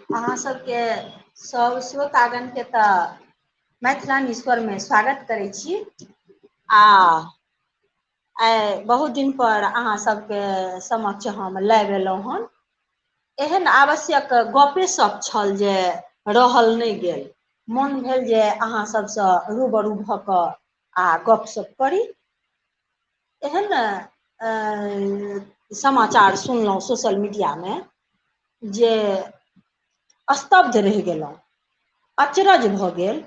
अहाँ सबके सब श्रोतागण के तऽ मैथिलानी स्वर में स्वागत करै छी। आ आइ बहुत दिन पर अहाँ सबके समक्ष हम लाइव एलहुँ हन। एहन आवश्यक गपे सप छल जे रहल नहि गेल। मोन भेल जे अहाँ सबसँ रूबरू भऽ कऽ आ गपशप करी। एहन समाचार सुनलहुँ सोशल मीडिया में जे स्तब्ध रहि गेलहुँ, अचरज भऽ गेल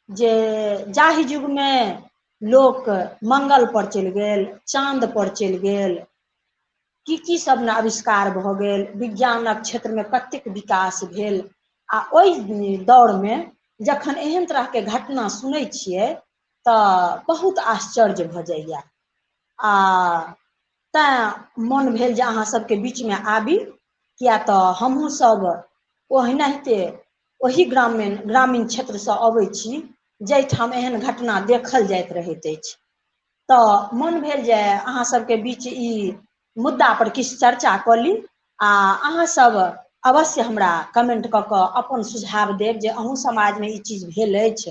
जे जाहि युग में लोक मंगल पर चलि गेल, चाँद पर चलि गेल, की सब ने आविष्कार भऽ गेल, विज्ञानक क्षेत्र में कतेक विकास भेल, आ ओहि दौर में जखन एहन तरहके घटना सुनै छियै तऽ बहुत आश्चर्य भऽ जाइए। आ तैँ मोन भेल जे अहाँ सबके बीच में आबी, किया तऽ हमहूँ सब ओहिनाहिते ओही ग्रामीण क्षेत्रसँ अबै छी जाहिठाम एहन घटना देखल जाइत रहैत अछि। तऽ मोन भेल जे अहाँ सबके बीच ई मुद्दा पर किछु चर्चा कऽ ली। आ अहाँ सब अवश्य हमरा कमेंट कऽ कऽ अपन सुझाव देब जे अहूँ समाज में ई चीज भेल अछि।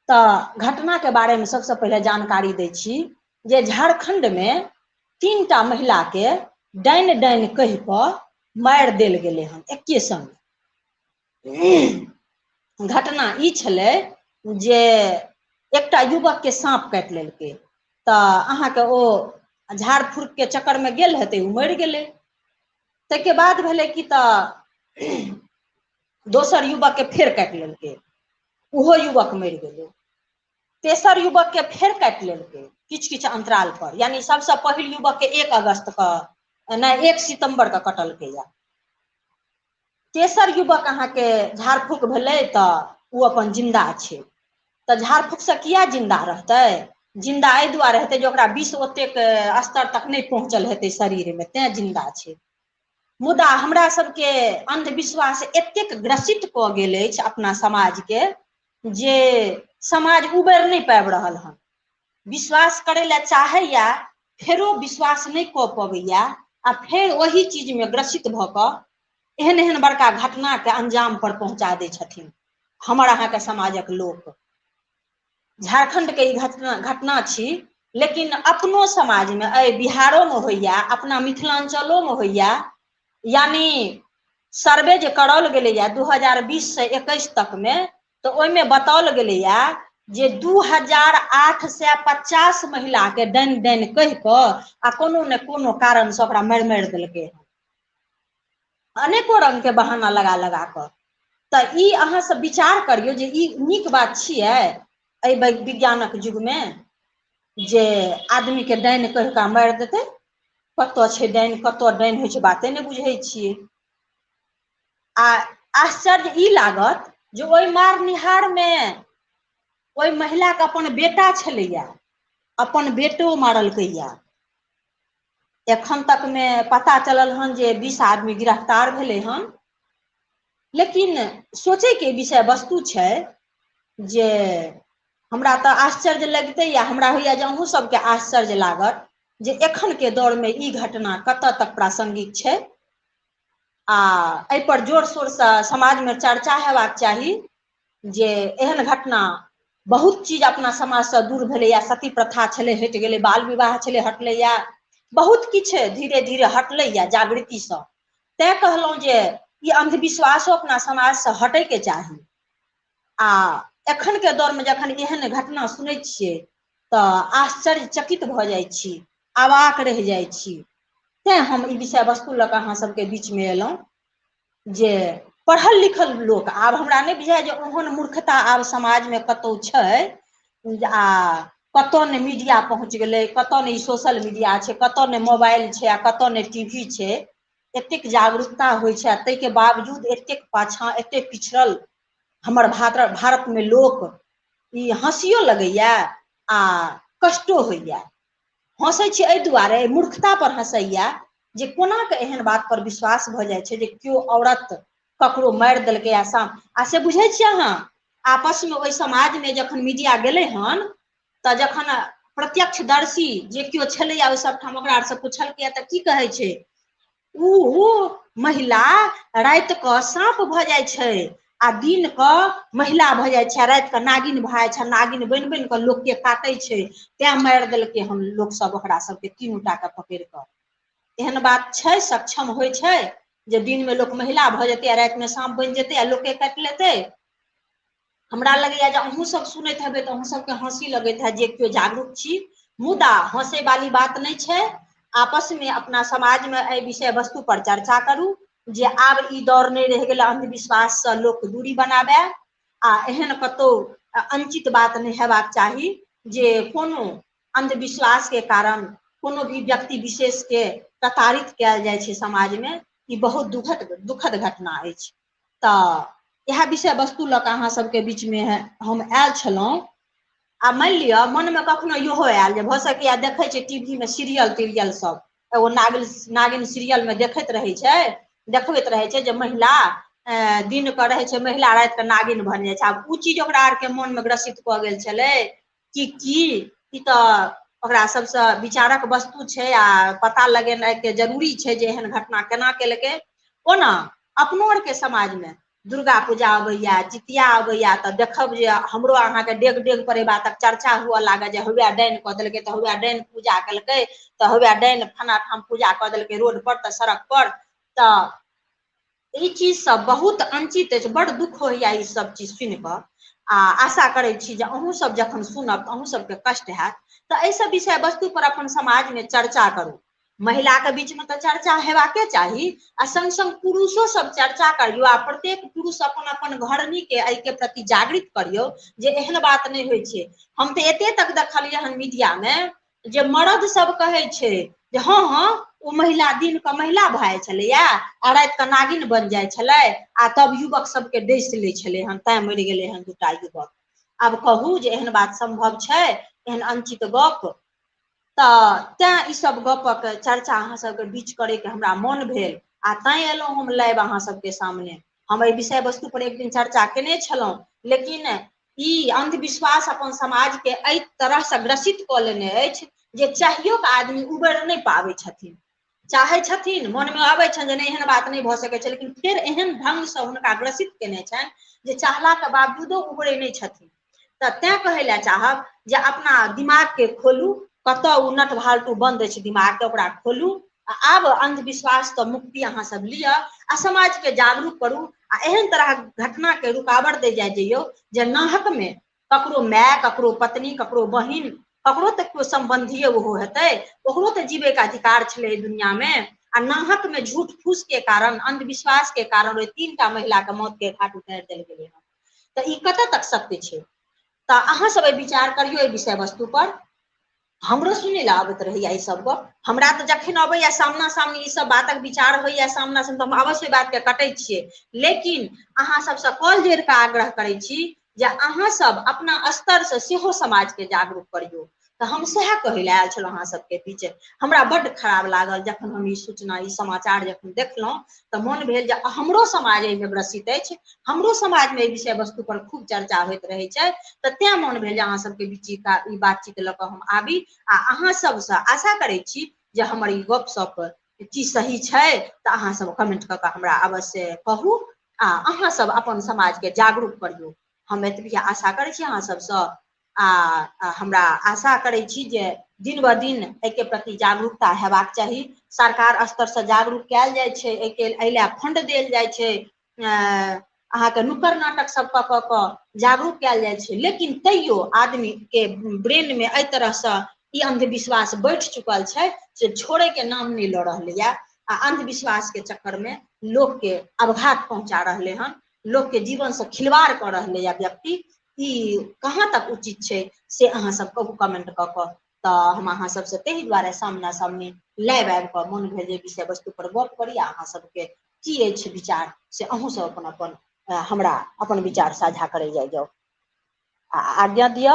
तऽ घटना के बारे में सबसँ पहिले जानकारी दै छी जे झारखण्ड में 3 टा महिला के डाइन डाइन कहि कऽ मारि देल गेलै हन एके संग। घटना ई छलै जे एकटा युवक के साँप काटि लेलकै, तऽ अहाँके ओ झाड़ फूँक के चक्कर में गेल हेतै, ओ मरि गेलै। ताहिके बाद भेलै कि तऽ दोसर युवक के फेर काटि लेलकै, ओहो युवक मरि गेलै। तेसर युवक के फेर काटि लेलकै किछु किछु अंतराल पर, यानि सबसँ पहिल युवक के 1 अगस्त के नहि 1 सितम्बर के कटलकै या। तेसर युवक अहाँके झाड़ फूँक भेलै तऽ ओ अपन जिन्दा छै। तऽ झाड़ फूँक से किया जिन्दा रहतै, जिन्दा एहि दुआरे हेतै जे ओकरा विष ओतेक स्तर तक नहि पहुँचल हेतै शरीर में, तेँ जिन्दा छै। मुदा हमरा सबके अन्धविश्वास एतेक ग्रसित कऽ गेल अछि अपना समाज के जे समाज उबरि नहि पाबि रहल हन। विश्वास करै लए चाहैया, फेरो विश्वास नहि कऽ पबैया, आ फेर ओही चीज में ग्रसित भऽ कऽ एहन एहन बड़का घटना के अंजाम पर पहुँचा दै छथिन हमर अहाँके समाजक लोक। झारखण्ड के ई घटना छी, लेकिन अपनो समाज में अइ बिहारो में होइए, अपना मिथिलाञ्चलो में होइए। यानि सर्वे जे करल गेलैए 2020 से 21 तक में, तऽ ओहिमें बताओल गेलैए जे 2850 महिला के डाइन डाइन कहि कऽ आ कोनो ने कोनो कारण से ओकरा मारि मारि देलकै। अनेको रंग के बहाना लगा लगा कऽ। तऽ ई अहाँ सब विचार करियौ जे ई नीक बात छियै एहि विज्ञानक युग में, जे आदमी के डाइन कहि कऽ मारि देतै। कतऽ छै डाइन, कतऽ डाइन होइ छै, बाते नहि बुझै छियै। आ आश्चर्य ई लागत जे ओहि मारनिहार में ओहि महिला के अपन बेटा छलैया, अपन बेटो मारलकै या। एखन तक में पता चलल हन जे 20 आदमी गिरफ्तार भेलै हन। लेकिन सोचैके विषय वस्तु छै जे हमरा तऽ आश्चर्य लगिते या, हमरा होइया जे अहूँ सबके आश्चर्य लागत जे एखन के दौर में ई घटना कतऽ तक प्रासंगिक छै। आ एहिपर जोर शोरसँ समाज में चर्चा हेबाक चाही जे एहन घटना बहुत चीज अपना समाजसँ दूर भेलैए। सती प्रथा छलै हटि गेलै, बाल विवाह छलै हटलैए, बहुत किछु धीरे धीरे हटलैए जागृतिसँ। तैँ कहलहुँ जे ई अन्धविश्वासो अपना समाजसँ हटैके चाही। आ एखन के दौर में जखन एहन घटना सुनै छियै तऽ आश्चर्यचकित भऽ जाइ छी, अवाक रहि जाइ छी। तेँ हम ई विषय वस्तु लऽ कऽ अहाँ सबके बीच में एलहुँ जे पढ़ल लिखल लोक, आब हमरा नहि बुझाय जे ओहन मूर्खता आब समाज में कतहु छै। आ कतऽ ने मीडिया पहुँच गेलै, कतऽ ने ई सोशल मीडिया छै, कतऽ ने मोबाइल छै, आ कतऽ ने टीवी छै। एतेक जागरूकता होइ छै, ताहिके बावजूद एतेक पाछाँ, एतेक पिछड़ल हमर भारत में लोक, ई हँसियो लगैया आ कष्टो होइया। हँसै छी एहि दुआरे, मूर्खता पर हँसैया जे कोना कऽ एहन बात पर विश्वास भऽ जाइ छै जे केओ औरत ककरो मारि देलकै आ से बुझै छियै अहाँ आपस में ओहि समाज में जखन मीडिया गेलै हन, तऽ जखन प्रत्यक्षदर्शी जे केओ छलैया ओहि सबठाम, ओकरा आर से पुछलकैया तऽ की कहै छै, ऊ महिला रात के साँप भ जाय छै आ दिन के महिला भ जाय छै, रात के नागिन भ जाय छै, नागिन बन बन के लोक के काटै छै। तें मारि देलकै हन लोक सब ओकरा सबके तीनूटा के पकड़ि कऽ। एहन बात छै, सक्षम होइ छै जे दिन में लोक महिला भ जेतै आ राति में साँप बनि जेतै आ लोक के काटि लेतै। हमरा लगैया जे अहूँ सब सुनैत हेबै तऽ अहूँ सबके हँसी लगैत है जे केओ जागरूक छी, मुदा हँसे वाली बात नहीं छै। आपस में अपना समाज में एहि विषय वस्तु पर चर्चा करू जे आब ई दौर नहीं रहि गेलै अंधविश्वास से लोक दूरी बनाबे आ एहन कतौ अनुचित बात नहीं हेबाक चाही जे कोनो अंधविश्वास के कारण कोनो भी व्यक्ति विशेष के प्रताड़ित कयल जाइ छै समाज में। ई बहुत दुखद घटना अछि। तऽ इएह विषय वस्तु लऽ कऽ अहाँ सबके बीच में हम आयल छलहुँ। आ मानि लिअ मन में कखनो इहो आयल जे भऽ सकैया देखै छै टीवी में सीरियल तीरियल सब, एगो नागिन सीरियल में देखैत रहै छै, देखबैत रहै छै जे महिला दिन के रहै छै महिला, राति के नागिन बन जाइ छै। आब ओ चीज ओकरा आरके मोन में ग्रसित कऽ गेल छलै कि ई तऽ ओकरा सबसे विचारक वस्तु छै आ पता लगेनाइ के जरूरी छै जे एहन घटना केना केलकै। ओना अपनो आरके समाज में दुर्गा पूजा अबैया, जितिया अबैया तऽ देखब जे हमरो अहाँके डेग डेग पर एहि बातक चर्चा हुअ लागत जे हौवे डाइन कऽ देलकै तऽ हौवे डाइन पूजा केलकै तऽ हौवे डाइन फना ठाम पूजा कऽ देलकै रोड पर तऽ सड़क पर। तऽ ई चीज सब बहुत अनुचित अछि, बड़ दुख होइया ई सब चीज सुनि कऽ। आ आशा करै छी जे अहूँ सब जखन सुनब तऽ अहूँ सबके कष्ट हैत तऽ एहि सब विषय वस्तु पर अपन समाज में चर्चा करू। महिला के बीच में तऽ चर्चा हेबाके चाही आ संग संग पुरुषो सब चर्चा करियौ आ प्रत्येक पुरुष अपन अपन घरनी के एहि के प्रति जागृत करियौ जे एहन बात नहीं होइ छै। हम तऽ एते तक देखलियै हन मीडिया में जे मर्द सब कहै छै जे हाँ हाँ ओ महिला दिन के महिला भऽ जाइ छलैया आ राति के नागिन बन जाइ छलै आ तब युवक सबके डैस लै छलै हन, तैं मरि गेलै हन 2टा युवक। आब कहू जे एहन बात सम्भव छै, एहन अनुचित गप। तऽ तें ई सब गपक चर्चा अहाँ सबके बीच करैके हमरा मोन भेल आ तैं एलहुँ हम लाइव अहाँ सबके सामने। हम एहि विषय वस्तु पर एक दिन चर्चा केने छलहुँ, लेकिन ई अंधविश्वास अपन समाज के एहि तरह से ग्रसित कऽ लेने अछि जे चाहियो के आदमी उबरि नहीं पाबै छथिन। चाहै छथिन, मन में अबै छनि जे नहीं एहन बात नहीं भऽ सकै छै, लेकिन फेर एहन ढंग से हुनका ग्रसित केने छनि जे चाहला के बावजूदो उबरै नहीं छथिन। तऽ तें कहै लए चाहब जे अपना दिमाग के खोलू, कतऽ ओ नट भाल्टू बन्द अछि दिमाग के ओकरा खोलू आ आब अंधविश्वास तऽ मुक्ति अहाँ सब लिअ आ समाज के जागरूक करू आ एहन तरह घटना के रुकावट दे जाय जइयौ जे नाहक में ककरो माय, ककरो पत्नी, ककरो बहिन, ककरो तऽ केओ सम्बन्धिये ओहो हेतै, ओकरो तऽ जीबै के अधिकार छलै एहि दुनिया में। आ नाहक में झूठ फूस के कारण, अंधविश्वास के कारण ओहि 3टा महिला के मौत के घाट उतारि देल गेलै हन। तऽ ई कतऽ तक सत्य छै? तऽ अहाँ सब विचार करियौ एहि विषय वस्तु पर। हमरो सुनै लए आबैत रहैया ई सब गप, हमरा तऽ जखन अबैया सामना सामनी ई सब बातक विचार होइया सामना सामनी तऽ हम अवश्य बात के कटै छियै। लेकिन अहाँ सबसे कल जोड़ि कऽ आग्रह करै छी जे अहाँ सब अपना स्तर से सेहो समाज के जागरूक करियौ। तऽ हम सएह कहै लए आयल छलहुँ अहाँ सबके बीच। हमरा बड्ड खराब लागल जखन हम ई सूचना, ई समाचार जखन देखलहुँ तऽ मोन भेल जे हमरो समाज एहिमे ग्रसित अछि, हमरो समाज में एहि विषय वस्तु पर खूब चर्चा होइत रहै छै। तऽ तें मोन भेल जे अहाँ सबके बीच ई बातचीत लऽ कऽ हम आबी आ अहाँ सबसँ आशा करै छी जे हमर ई गपशप की सही छै तऽ अहाँ सब कमेंट कऽ कऽ हमरा अवश्य कहू आ अहाँ सब अपन समाज के जागरूक करियौ। हम एतबे आशा करै छी अहाँ सबसँ आ हमरा आशा करै छी जे दिन ब दिन एहिके प्रति जागरूकता हेबाक चाही। सरकार स्तर से जागरूक कयल जाइ छै, एहि लए फंड देल जाइ छै, अहाँके नुक्कड़ नाटक सब कऽ कऽ जागरूक कयल जाइ छै, लेकिन तैयो आदमी के ब्रेन में एहि तरहसँ ई अंधविश्वास बैठ चुकल छै से छोड़े के नाम नहि लऽ रहलैया आ अंधविश्वास के चक्कर में लोक के अपघात पहुंचा रहलै हन, लोक के जीवन से खिलवाड़ कऽ रहलैया व्यक्ति। ई कहाँ तक उचित छै से अहाँ सब कहू कमेंट कऽ कऽ। तऽ हम अहाँ सबसँ ताहि दुआरे सामना सामनी लाइव आबि कऽ मोन भेल जे विषय वस्तु पर गप करी आ अहाँ सबके की अछि विचार से अहूँ सब अपन अपन हमरा अपन विचार साझा करै जाइ जाउ। आ आज्ञा दिअ।